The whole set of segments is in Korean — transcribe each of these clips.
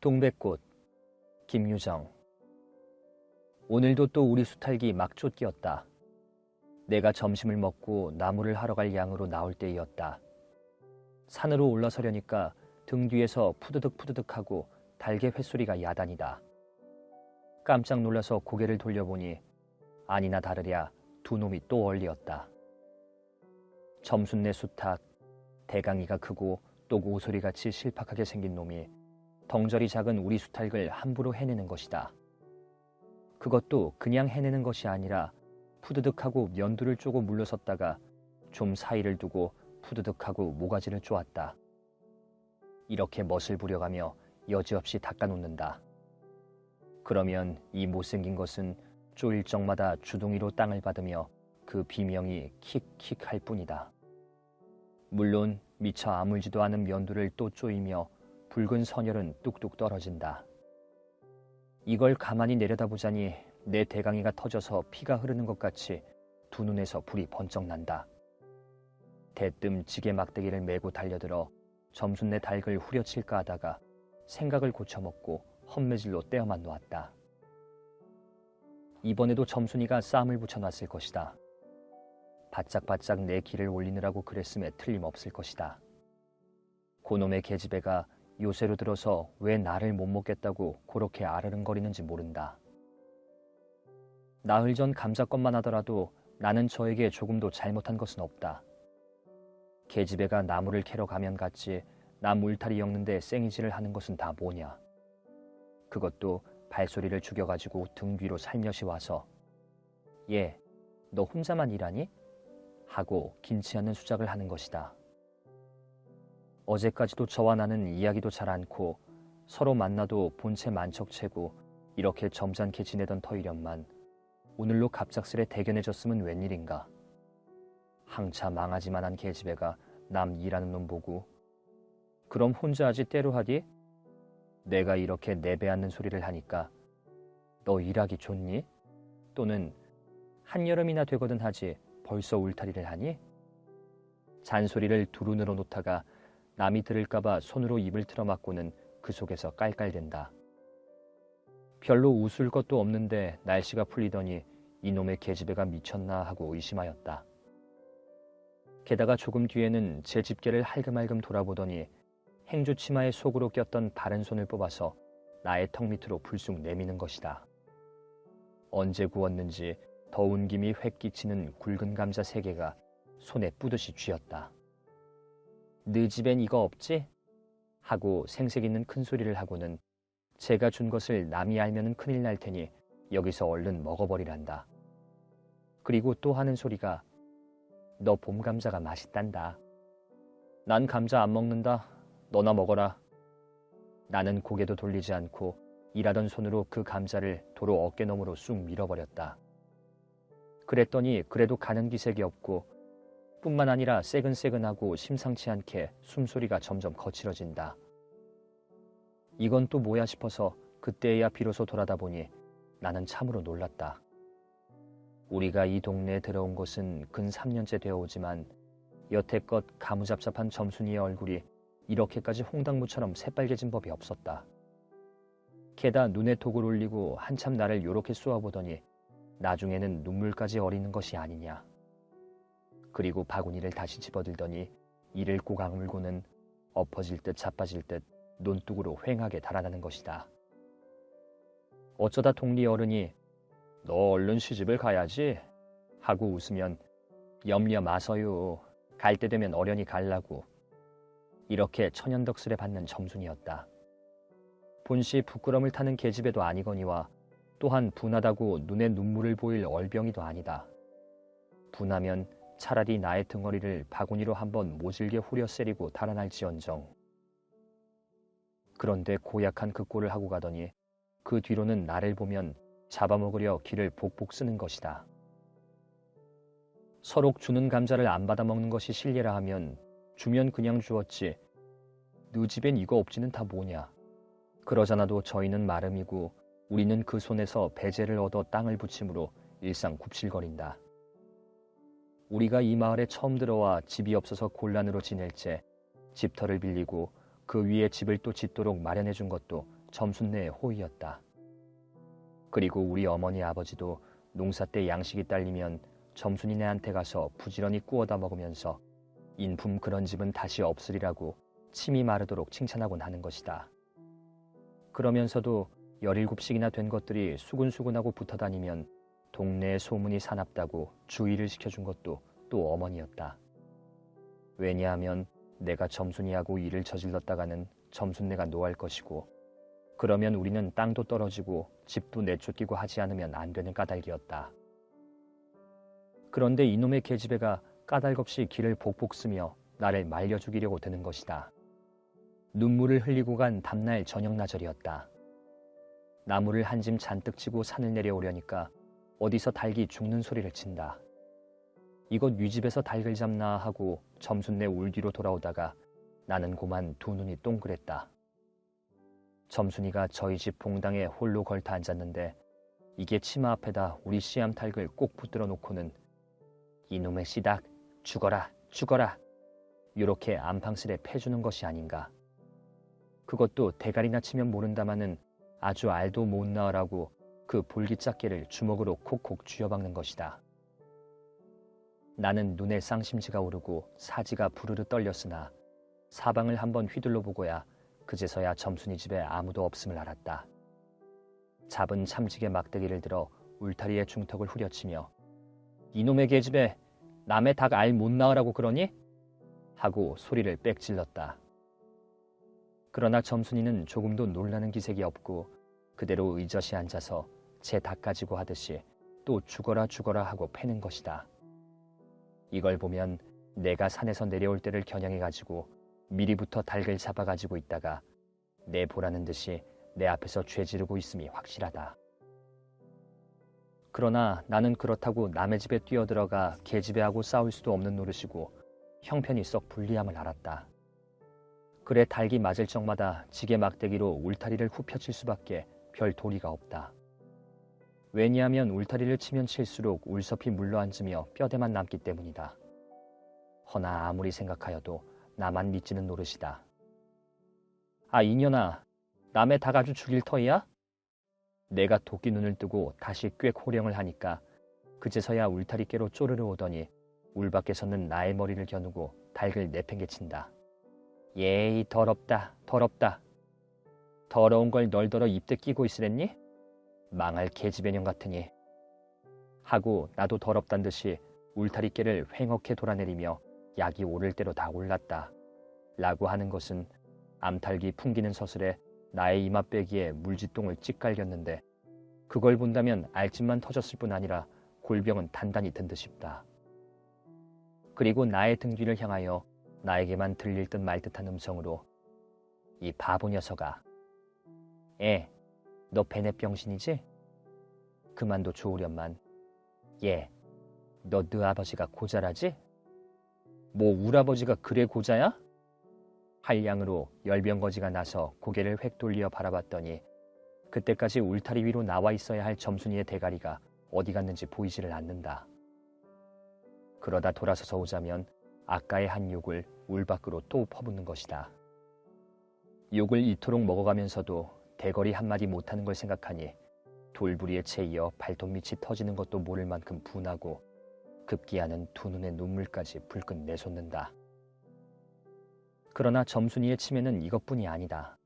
동백꽃, 김유정. 오늘도 또 우리 수탈기 막 쫓기었다. 내가 점심을 먹고 나무를 하러 갈 양으로 나올 때이었다. 산으로 올라서려니까 등 뒤에서 푸드득푸드득하고 달개 횟소리가 야단이다. 깜짝 놀라서 고개를 돌려보니 아니나 다르랴 두 놈이 또 얼리었다. 점순내 수탉, 대강이가 크고 또 오소리같이 실팍하게 생긴 놈이 덩저리 작은 우리 수탉을 함부로 해내는 것이다. 그것도 그냥 해내는 것이 아니라 푸드득하고 면두를 쪼고 물러섰다가 좀 사이를 두고 푸드득하고 모가지를 쪼았다. 이렇게 멋을 부려가며 여지없이 닦아놓는다. 그러면 이 못생긴 것은 쪼일 적마다 주둥이로 땅을 받으며 그 비명이 킥킥 할 뿐이다. 물론 미처 아물지도 않은 면두를 또 쪼이며 붉은 선혈은 뚝뚝 떨어진다. 이걸 가만히 내려다보자니 내 대강이가 터져서 피가 흐르는 것 같이 두 눈에서 불이 번쩍 난다. 대뜸 지게 막대기를 메고 달려들어 점순내 닭을 후려칠까 하다가 생각을 고쳐먹고 헛매질로 떼어만 놓았다. 이번에도 점순이가 쌈을 붙여놨을 것이다. 바짝바짝 내 기를 올리느라고 그랬음에 틀림없을 것이다. 고놈의 계집애가 요새로 들어서 왜 나를 못 먹겠다고 그렇게 아르릉거리는지 모른다. 나흘 전 감자껌만 하더라도 나는 저에게 조금도 잘못한 것은 없다. 계집애가 나무를 캐러 가면 갔지 나 물타리 엮는데 생이질을 하는 것은 다 뭐냐. 그것도 발소리를 죽여가지고 등 뒤로 살며시 와서 얘, 너 혼자만 일하니? 하고 긴치 않는 수작을 하는 것이다. 어제까지도 저와 나는 이야기도 잘 않고 서로 만나도 본체 만척채고 이렇게 점잖게 지내던 터이련만 오늘로 갑작스레 대견해졌으면 웬일인가. 항차 망하지만한 계집애가 남 일하는 놈 보고 그럼 혼자 하지 때로 하디? 내가 이렇게 내배앉는 소리를 하니까 너 일하기 좋니? 또는 한여름이나 되거든 하지 벌써 울타리를 하니? 잔소리를 두루 늘어놓다가 남이 들을까봐 손으로 입을 틀어막고는 그 속에서 깔깔댄다. 별로 웃을 것도 없는데 날씨가 풀리더니 이놈의 계집애가 미쳤나 하고 의심하였다. 게다가 조금 뒤에는 제 집게를 할금할금 돌아보더니 행주 치마에 속으로 꼈던 바른 손을 뽑아서 나의 턱 밑으로 불쑥 내미는 것이다. 언제 구웠는지 더운 김이 획 끼치는 굵은 감자 3개가 손에 뿌듯이 쥐었다. 네 집엔 이거 없지? 하고 생색 있는 큰 소리를 하고는 제가 준 것을 남이 알면은 큰일 날 테니 여기서 얼른 먹어버리란다. 그리고 또 하는 소리가 너 봄 감자가 맛있단다. 난 감자 안 먹는다. 너나 먹어라. 나는 고개도 돌리지 않고 일하던 손으로 그 감자를 도로 어깨너머로 쑥 밀어버렸다. 그랬더니 그래도 가는 기색이 없고 뿐만 아니라 새근새근하고 심상치 않게 숨소리가 점점 거칠어진다. 이건 또 뭐야 싶어서 그때야 비로소 돌아다 보니 나는 참으로 놀랐다. 우리가 이 동네에 들어온 것은 근 3년째 되어오지만 여태껏 가무잡잡한 점순이의 얼굴이 이렇게까지 홍당무처럼 새빨개진 법이 없었다. 게다 눈에 독을 올리고 한참 나를 요렇게 쏘아보더니 나중에는 눈물까지 어리는 것이 아니냐. 그리고 바구니를 다시 집어들더니 이를 꼭 악물고는 엎어질 듯 자빠질 듯 논둑으로 휑하게 달아나는 것이다. 어쩌다 동리 어른이 너 얼른 시집을 가야지 하고 웃으면 염려 마서요. 갈 때 되면 어련히 갈라고. 이렇게 천연덕스레 받는 점순이었다. 본시 부끄럼을 타는 계집애도 아니거니와 또한 분하다고 눈에 눈물을 보일 얼병이도 아니다. 분하면 차라리 나의 등허리를 바구니로 한번 모질게 후려 세리고 달아날지언정. 그런데 고약한 그 꼴을 하고 가더니 그 뒤로는 나를 보면 잡아먹으려 기를 복복 쓰는 것이다. 서로 주는 감자를 안 받아먹는 것이 실례라 하면 주면 그냥 주었지 너 집엔 이거 없지는 다 뭐냐. 그러잖아도 저희는 마름이고 우리는 그 손에서 배제를 얻어 땅을 붙임으로 일상 굽실거린다. 우리가 이 마을에 처음 들어와 집이 없어서 곤란으로 지낼 때 집터를 빌리고 그 위에 집을 또 짓도록 마련해 준 것도 점순네의 호의였다. 그리고 우리 어머니 아버지도 농사 때 양식이 딸리면 점순이네한테 가서 부지런히 구워다 먹으면서 인품 그런 집은 다시 없으리라고 침이 마르도록 칭찬하곤 하는 것이다. 그러면서도 17씩이나 된 것들이 수근수근하고 붙어 다니면 동네에 소문이 사납다고 주의를 시켜준 것도 또 어머니였다. 왜냐하면 내가 점순이하고 일을 저질렀다가는 점순네가 노할 것이고, 그러면 우리는 땅도 떨어지고 집도 내쫓기고 하지 않으면 안 되는 까닭이었다. 그런데 이놈의 계집애가 까닭없이 길을 복복 쓰며 나를 말려 죽이려고 드는 것이다. 눈물을 흘리고 간 다음날 저녁나절이었다. 나무를 한 짐 잔뜩 치고 산을 내려오려니까 어디서 닭이 죽는 소리를 친다. 이곳 유집에서 닭을 잡나 하고 점순네 울 뒤로 돌아오다가 나는 고만 두 눈이 동그랬다. 점순이가 저희 집 봉당에 홀로 걸터 앉았는데 이게 치마 앞에다 우리 씨암탉을 꼭 붙들어 놓고는 이놈의 씨닭 죽어라 죽어라 요렇게 안방슬에 패주는 것이 아닌가. 그것도 대가리나 치면 모른다마는 아주 알도 못 낳으라고 그 볼기짝개를 주먹으로 콕콕 쥐어박는 것이다. 나는 눈에 쌍심지가 오르고 사지가 부르르 떨렸으나 사방을 한번 휘둘러 보고야 그제서야 점순이 집에 아무도 없음을 알았다. 잡은 참지게 막대기를 들어 울타리의 중턱을 후려치며 이놈의 계집애 남의 닭 알 못 낳으라고 그러니? 하고 소리를 빽 질렀다. 그러나 점순이는 조금도 놀라는 기색이 없고 그대로 의젓이 앉아서 제 닭 가지고 하듯이 또 죽어라 죽어라 하고 패는 것이다. 이걸 보면 내가 산에서 내려올 때를 겨냥해가지고 미리부터 닭을 잡아가지고 있다가 내 보라는 듯이 내 앞에서 죄 지르고 있음이 확실하다. 그러나 나는 그렇다고 남의 집에 뛰어들어가 계집애하고 싸울 수도 없는 노릇이고 형편이 썩 불리함을 알았다. 그래 닭이 맞을 적마다 지게 막대기로 울타리를 후펴칠 수밖에 별 도리가 없다. 왜냐하면 울타리를 치면 칠수록 울섭이 물러앉으며 뼈대만 남기 때문이다. 허나 아무리 생각하여도 나만 믿지는 노릇이다. 아 이년아, 남의 닭 아주 죽일 터이야? 내가 도끼 눈을 뜨고 다시 꽤 호령을 하니까 그제서야 울타리께로 쪼르르 오더니 울 밖에서는 나의 머리를 겨누고 닭을 내팽개친다. 예이 더럽다 더럽다. 더러운 걸 널더러 입대 끼고 있으랬니? 망할 계집애년 같으니. 하고 나도 더럽단 듯이 울타리깨를 횡하게 돌아내리며 약이 오를 대로 다 올랐다. 라고 하는 것은 암탉이 풍기는 서슬에 나의 이맛배기에 물지똥을 찍 갈겼는데 그걸 본다면 알집만 터졌을 뿐 아니라 골병은 단단히 든 듯 싶다. 그리고 나의 등 뒤를 향하여 나에게만 들릴 듯 말 듯한 음성으로 이 바보 녀석아. 너 베넷병신이지? 그만도 좋으련만. 너 네 아버지가 고자라지? 뭐 우라버지가 그래 고자야? 한량으로 열병거지가 나서 고개를 획 돌려 바라봤더니 그때까지 울타리 위로 나와 있어야 할 점순이의 대가리가 어디 갔는지 보이지를 않는다. 그러다 돌아서서 오자면 아까의 한 욕을 울 밖으로 또 퍼붓는 것이다. 욕을 이토록 먹어가면서도 대거리 한마디 못하는 걸 생각하니 돌부리에 채이어 발톱밑이 터지는 것도 모를 만큼 분하고 급기야는 두 눈에 눈물까지 불끈 내솟는다. 그러나 점순이의 치매는 이것뿐이 아니다.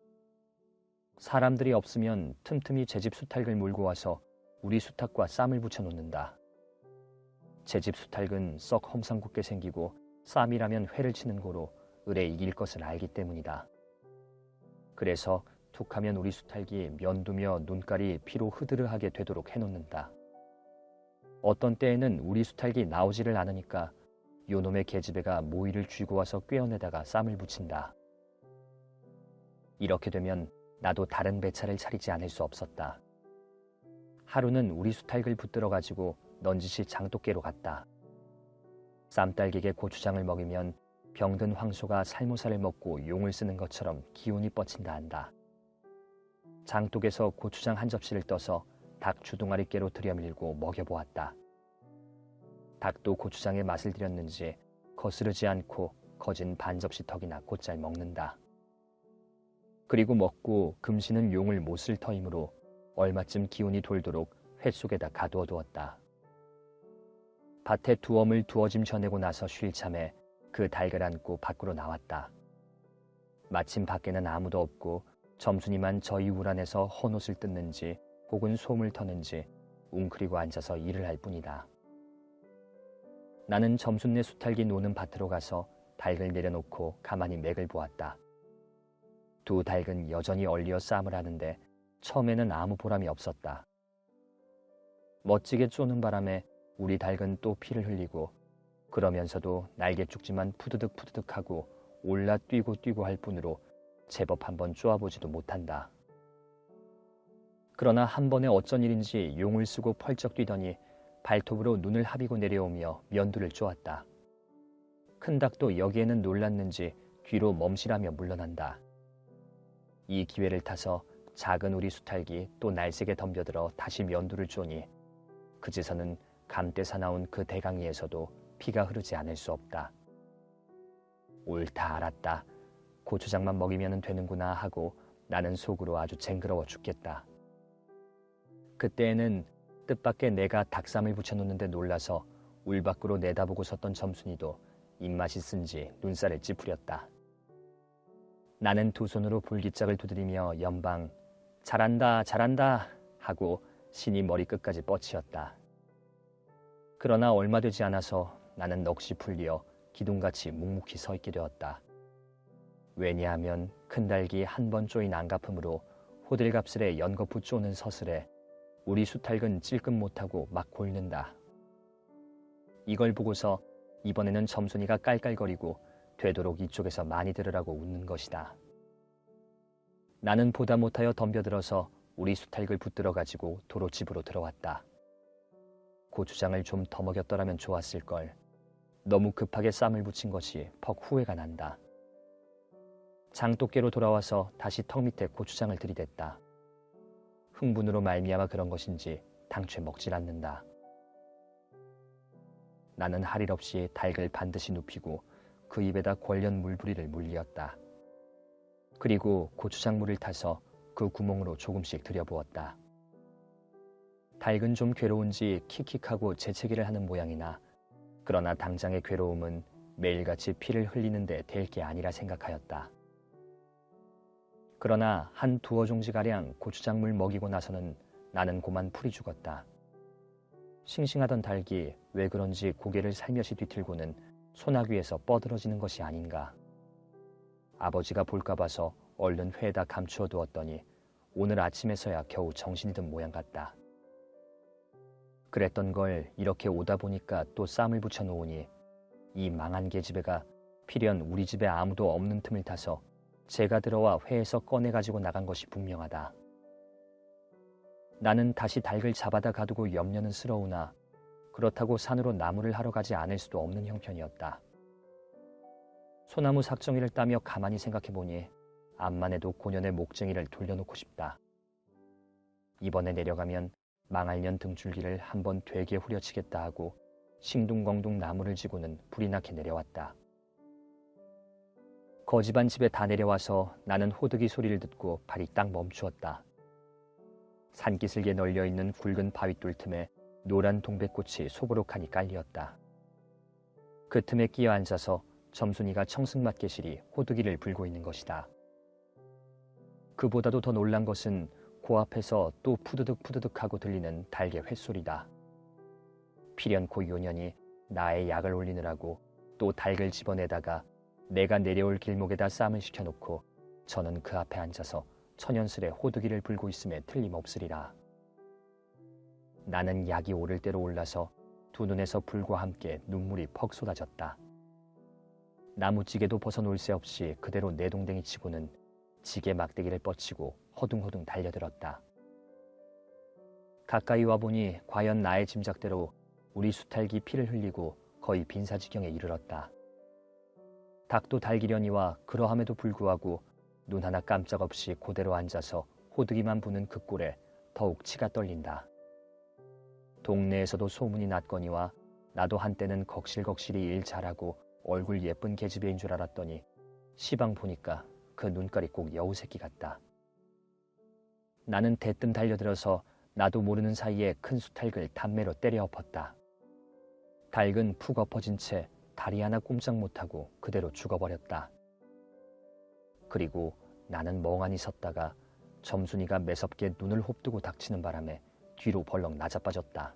사람들이 없으면 틈틈이 제 집 수탉을 몰고 와서 우리 수탉과 쌈을 붙여 놓는다. 제 집 수탉은 썩 험상궂게 생기고 쌈이라면 회를 치는 고로 을에 이길 것을 알기 때문이다. 그래서 툭하면 우리 수탉이 면두며 눈깔이 피로 흐드르하게 되도록 해놓는다. 어떤 때에는 우리 수탉이 나오지를 않으니까 요놈의 계집애가 모이를 쥐고 와서 꿰어내다가 쌈을 붙인다. 이렇게 되면 나도 다른 배차를 차리지 않을 수 없었다. 하루는 우리 수탉을 붙들어가지고 넌지시 장독계로 갔다. 쌈딸기게 고추장을 먹이면 병든 황소가 살모사를 먹고 용을 쓰는 것처럼 기운이 뻗친다 한다. 장독에서 고추장 한 접시를 떠서 닭 주둥아리깨로 들여밀고 먹여보았다. 닭도 고추장의 맛을 들였는지 거스르지 않고 거진 반 접시 턱이나 곧잘 먹는다. 그리고 먹고 금시는 용을 못 쓸 터이므로 얼마쯤 기운이 돌도록 회 속에다 가두어 두었다. 밭에 두엄을 두어짐 전내고 나서 쉴 참에 그 닭을 안고 밖으로 나왔다. 마침 밖에는 아무도 없고 점순이만 저희 울 안에서 헌옷을 뜯는지 혹은 솜을 터는지 웅크리고 앉아서 일을 할 뿐이다. 나는 점순네 수탈기 노는 밭으로 가서 닭을 내려놓고 가만히 맥을 보았다. 두 닭은 여전히 얼리어 싸움을 하는데 처음에는 아무 보람이 없었다. 멋지게 쪼는 바람에 우리 닭은 또 피를 흘리고 그러면서도 날개죽지만 푸드득푸드득하고 올라 뛰고 할 뿐으로 제법 한번 쪼아보지도 못한다. 그러나 한 번에 어쩐 일인지 용을 쓰고 펄쩍 뛰더니 발톱으로 눈을 합이고 내려오며 면두를 쪼았다. 큰 닭도 여기에는 놀랐는지 뒤로 멈시라며 물러난다. 이 기회를 타서 작은 우리 수탈기 또 날쌔게 덤벼들어 다시 면두를 쪼니 그제서는 감때 사나운 그 대강이에서도 피가 흐르지 않을 수 없다. 옳다 알았다. 고추장만 먹이면 되는구나 하고 나는 속으로 아주 쟁그러워 죽겠다. 그때에는 뜻밖의 내가 닭쌈을 붙여놓는데 놀라서 울 밖으로 내다보고 섰던 점순이도 입맛이 쓴지 눈살을 찌푸렸다. 나는 두 손으로 불기짝을 두드리며 연방 잘한다 잘한다 하고 신이 머리끝까지 뻗치었다. 그러나 얼마 되지 않아서 나는 넋이 풀리어 기둥같이 묵묵히 서 있게 되었다. 왜냐하면 큰 닭이 한 번 쪼인 안갚음으로 호들갑스레 연거푸 쪼는 서슬에 우리 수탈은 찔끔 못하고 막 골는다. 이걸 보고서 이번에는 점순이가 깔깔거리고 되도록 이쪽에서 많이 들으라고 웃는 것이다. 나는 보다 못하여 덤벼들어서 우리 수탈을 붙들어 가지고 도로 집으로 들어왔다. 고추장을 좀 더 먹였더라면 좋았을걸. 너무 급하게 쌈을 붙인 것이 퍽 후회가 난다. 장독개로 돌아와서 다시 턱 밑에 고추장을 들이댔다. 흥분으로 말미암아 그런 것인지 당최 먹질 않는다. 나는 할 일 없이 닭을 반드시 눕히고 그 입에다 권련 물부리를 물리었다. 그리고 고추장물을 타서 그 구멍으로 조금씩 들여부었다. 닭은 좀 괴로운지 킥킥하고 재채기를 하는 모양이나 그러나 당장의 괴로움은 매일같이 피를 흘리는데 될 게 아니라 생각하였다. 그러나 한 두어 종지가량 고추장물 먹이고 나서는 나는 고만 풀이 죽었다. 싱싱하던 닭이 왜 그런지 고개를 살며시 뒤틀고는 소나귀에서 뻗어지는 것이 아닌가. 아버지가 볼까 봐서 얼른 회에다 감추어 두었더니 오늘 아침에서야 겨우 정신이 든 모양 같다. 그랬던 걸 이렇게 오다 보니까 또 쌈을 붙여 놓으니 이 망한 계집애가 필연 우리 집에 아무도 없는 틈을 타서 제가 들어와 회에서 꺼내가지고 나간 것이 분명하다. 나는 다시 닭을 잡아다 가두고 염려는 스러우나 그렇다고 산으로 나무를 하러 가지 않을 수도 없는 형편이었다. 소나무 삭정이를 따며 가만히 생각해보니 암만 해도 고년의 목쟁이를 돌려놓고 싶다. 이번에 내려가면 망할년 등줄기를 한번 되게 후려치겠다 하고 싱둥벙둥 나무를 지고는 불이 나게 내려왔다. 거지반 집에 다 내려와서 나는 호득이 소리를 듣고 발이 딱 멈추었다. 산기슭에 널려있는 굵은 바윗돌 틈에 노란 동백꽃이 소보록하니 깔리었다. 그 틈에 끼어 앉아서 점순이가 청승맞게실이 호두기를 불고 있는 것이다. 그보다도 더 놀란 것은 그 앞에서 또 푸드득푸드득하고 들리는 닭의 횟소리다. 필연코 요년이 나의 약을 올리느라고 또 닭을 집어내다가 내가 내려올 길목에다 쌈을 시켜놓고 저는 그 앞에 앉아서 천연스레 호두기를 불고 있음에 틀림없으리라. 나는 약이 오를 대로 올라서 두 눈에서 불과 함께 눈물이 퍽 쏟아졌다. 나무찌개도 벗어놓을 새 없이 그대로 내동댕이 치고는 지게 막대기를 뻗치고 허둥허둥 달려들었다. 가까이 와보니 과연 나의 짐작대로 우리 수탈기 피를 흘리고 거의 빈사지경에 이르렀다. 닭도 달기려니와 그러함에도 불구하고 눈 하나 깜짝없이 그대로 앉아서 호두기만 부는 그 꼴에 더욱 치가 떨린다. 동네에서도 소문이 났거니와 나도 한때는 걱실걱실히 일 잘하고 얼굴 예쁜 계집애인 줄 알았더니 시방 보니까 그 눈깔이 꼭 여우 새끼 같다. 나는 대뜸 달려들어서 나도 모르는 사이에 큰 수탉을 단매로 때려 엎었다. 닭은 푹 엎어진 채 다리 하나 꼼짝 못하고 그대로 죽어버렸다. 그리고 나는 멍하니 섰다가 점순이가 매섭게 눈을 홉두고 닥치는 바람에 뒤로 벌렁 나자빠졌다.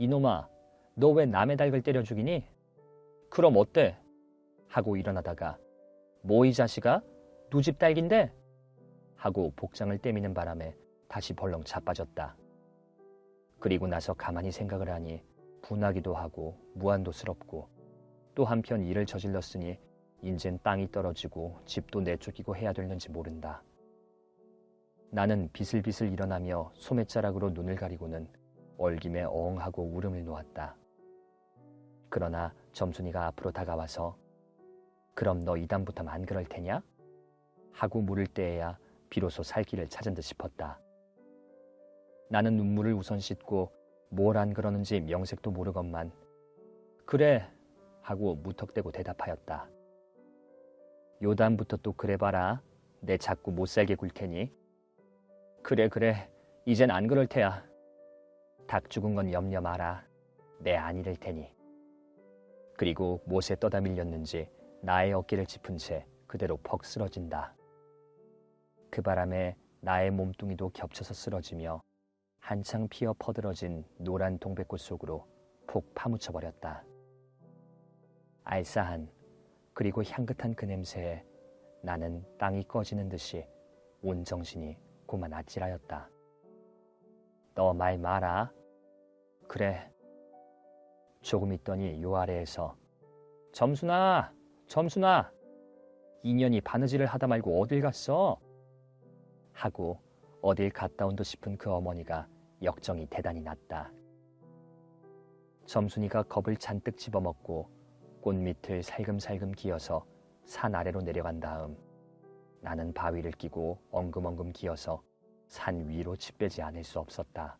이놈아, 너 왜 남의 닭을 때려 죽이니? 그럼 어때? 하고 일어나다가 뭐 이 자식아? 누 집 닭인데? 하고 복장을 떼미는 바람에 다시 벌렁 자빠졌다. 그리고 나서 가만히 생각을 하니 분하기도 하고 무한도스럽고 또 한편 일을 저질렀으니 인젠 땅이 떨어지고 집도 내쫓기고 해야 될는지 모른다. 나는 비슬비슬 일어나며 소매자락으로 눈을 가리고는 얼김에 어흥하고 울음을 놓았다. 그러나 점순이가 앞으로 다가와서 그럼 너 이다음부터 안 그럴 테냐? 하고 물을 때에야 비로소 살 길을 찾은 듯 싶었다. 나는 눈물을 우선 씻고 뭘 안 그러는지 명색도 모르건만 그래 하고 무턱대고 대답하였다. 요다음부터 또 그래봐라. 내 자꾸 못살게 굴 테니. 그래 이젠 안 그럴 테야. 닭 죽은 건 염려 마라. 내 안 잃을 테니. 그리고 못에 떠다 밀렸는지 나의 어깨를 짚은 채 그대로 퍽 쓰러진다. 그 바람에 나의 몸뚱이도 겹쳐서 쓰러지며 한창 피어 퍼들어진 노란 동백꽃 속으로 푹 파묻혀버렸다. 알싸한 그리고 향긋한 그 냄새에 나는 땅이 꺼지는 듯이 온 정신이 고만 아찔하였다. 너 말 마라. 그래. 조금 있더니 요 아래에서 점순아, 인연이 바느질을 하다 말고 어딜 갔어? 하고 어딜 갔다 온 듯 싶은 그 어머니가 역정이 대단히 났다. 점순이가 겁을 잔뜩 집어먹고 꽃밑을 살금살금 기어서 산 아래로 내려간 다음 나는 바위를 끼고 엉금엉금 기어서 산 위로 집 빼지 않을 수 없었다.